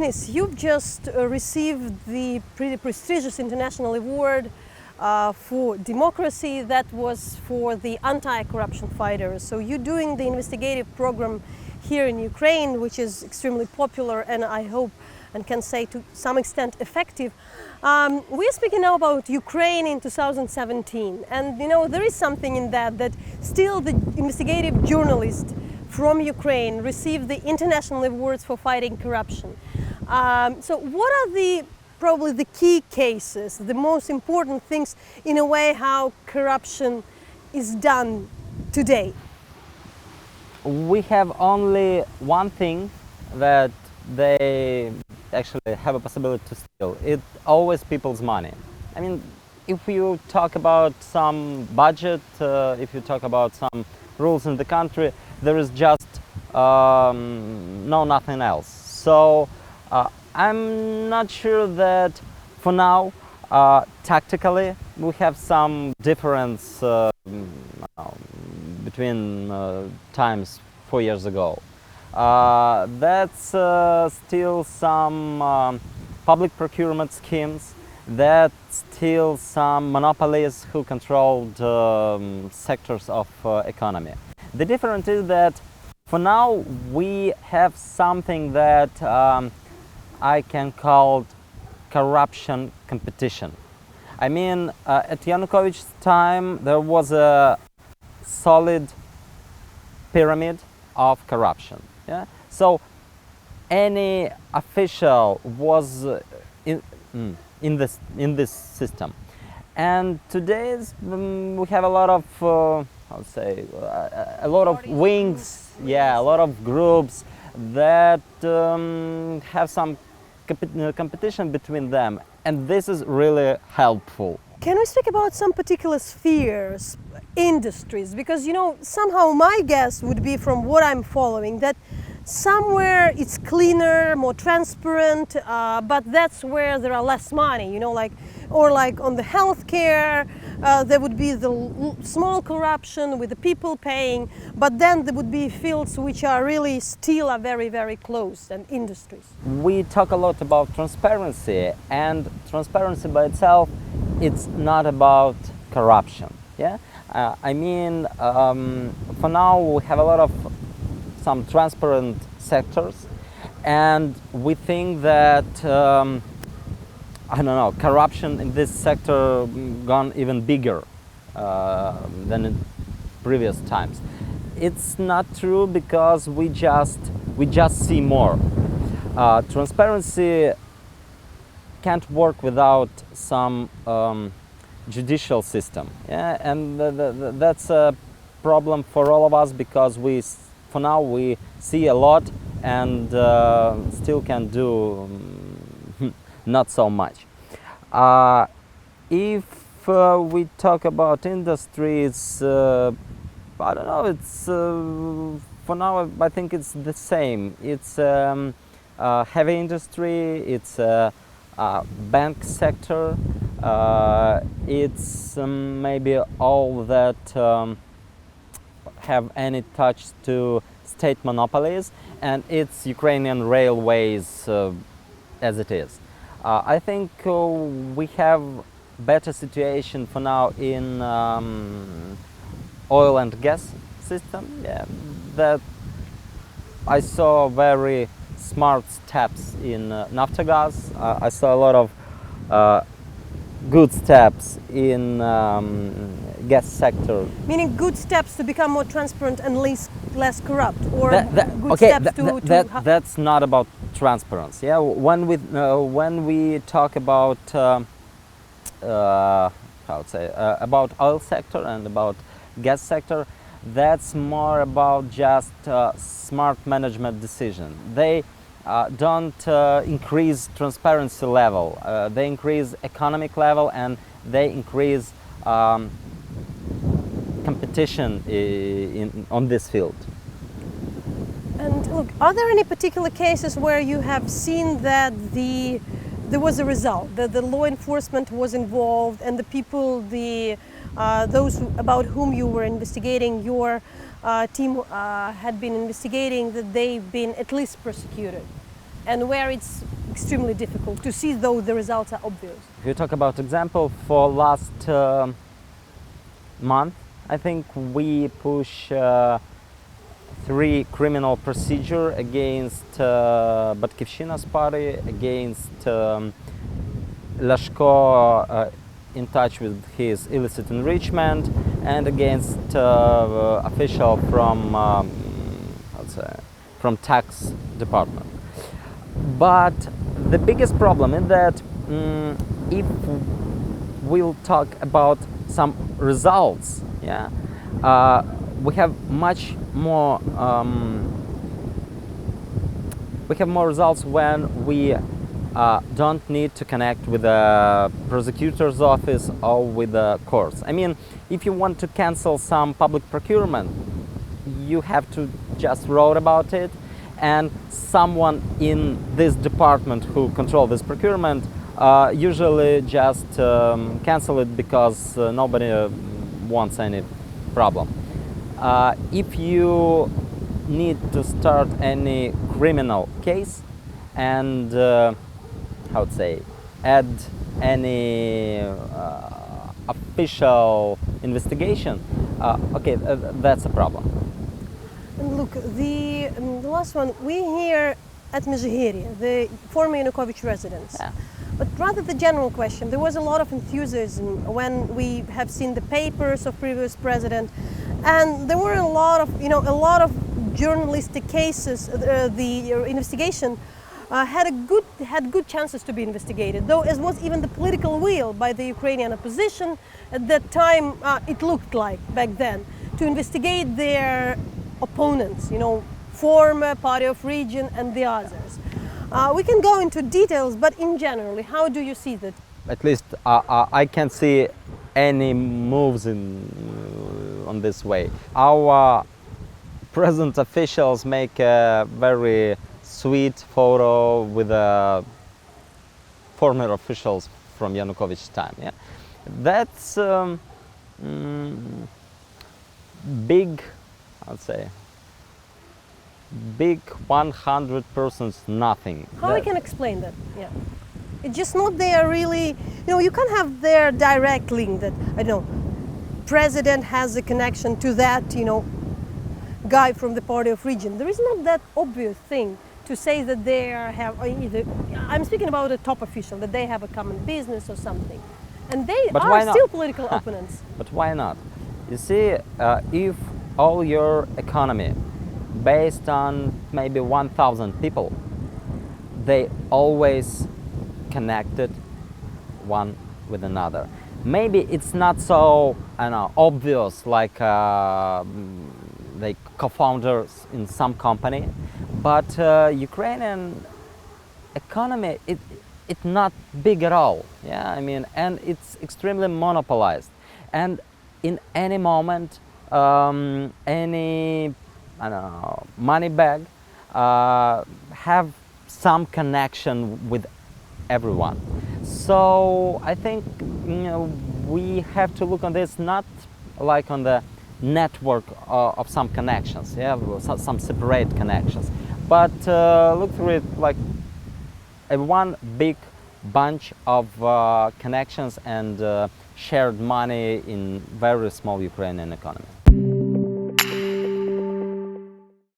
Denys, you've just received the pretty prestigious international award for democracy that was for the anti-corruption fighters. So you're doing the investigative program here in Ukraine, which is extremely popular and I hope and can say to some extent effective. We're speaking now about Ukraine in 2017, and there is something in that still the investigative journalists from Ukraine receive the international awards for fighting corruption. So what are probably the key cases, the most important things in a way how corruption is done today? We have only one thing that they actually have a possibility to steal. It's always people's money. I mean, if you talk about some budget, if you talk about some rules in the country, there is just nothing else. So I'm not sure that for now, tactically, we have some difference between times 4 years ago. That's still some public procurement schemes, that's still some monopolies who controlled sectors of economy. The difference is that for now we have something that I can call corruption competition. I mean, at Yanukovych's time there was a solid pyramid of corruption. Yeah? So any official was in this system, and today we have a lot of I would say a lot of wings, yeah, a lot of groups that have some competition between them, and this is really helpful. Can we speak about some particular spheres, industries? Because somehow my guess would be, from what I'm following, that somewhere it's cleaner, more transparent, but that's where there are less money, like on the healthcare, there would be the small corruption with the people paying, but then there would be fields which are really still are very, very closed, and industries. We talk a lot about transparency, and transparency by itself, it's not about corruption. Yeah, I mean, for now we have a lot of some transparent sectors, and we think that I don't know, corruption in this sector gone even bigger than in previous times. It's not true, because we just see more. Transparency can't work without some judicial system, yeah? And that's a problem for all of us, because for now we see a lot and still can do not so much. If we talk about industries, I don't know, it's for now I think it's the same. It's heavy industry, it's bank sector, it's maybe all that have any touch to state monopolies, and it's Ukrainian railways as it is. I think we have better situation for now in oil and gas system. Yeah, that I saw very smart steps in Naftogaz. I saw a lot of good steps in gas sector. Meaning good steps to become more transparent and less corrupt, or good okay, steps to that's not about transparency. Yeah, when we talk about how to say about oil sector and about gas sector, that's more about just smart management decision. They don't increase transparency level. They increase economic level, and they increase competition on this field. And look, are there any particular cases where you have seen that there was a result, that the law enforcement was involved, and the people, those about whom you were investigating, your team had been investigating, that they've been at least prosecuted, and where it's extremely difficult to see, though the results are obvious. If you talk about example, for last month, I think we push 3 criminal procedure against Batkivshina's party, against Lashko in touch with his illicit enrichment, and against official from tax department. But the biggest problem is that if we'll talk about some results, yeah, we have much more. We have more results when we don't need to connect with the prosecutor's office or with the courts. I mean, if you want to cancel some public procurement, you have to just write about it, and someone in this department who control this procurement usually just cancel it because nobody wants any problem. If you need to start any criminal case and how to say, add any official investigation, okay, that's a problem. And look, the last one, we here at Mezhyhirya, the former Yanukovych residence. Yeah. But rather the general question, there was a lot of enthusiasm when we have seen the papers of previous president, and there were a lot of journalistic cases. The investigation had good chances to be investigated, though as was even the political will by the Ukrainian opposition at that time. It looked like back then to investigate their opponents, former party of region and the others. We can go into details, but in general, how do you see that? At least I can't see any moves on this way. Our present officials make a very sweet photo with former officials from Yanukovych's time. Yeah, that's big. I'd say big 100% nothing. How we can explain that? Yeah, it's just not there really. You can't have their direct link that I don't know. President has a connection to that guy from the party of region. There is not that obvious thing to say that they have either. I'm speaking about a top official, that they have a common business or something, and they are still political opponents. But why not? You see, if all your economy based on maybe 1,000 people, they always connected one with another. Maybe it's not so obvious like co-founders in some company, but Ukrainian economy it's not big at all. Yeah, I mean, and it's extremely monopolized, and in any moment any money bag have some connection with everyone. So I think we have to look on this not like on the network of some connections, yeah, some separate connections, but look through it like a one big bunch of connections and shared money in very small Ukrainian economy.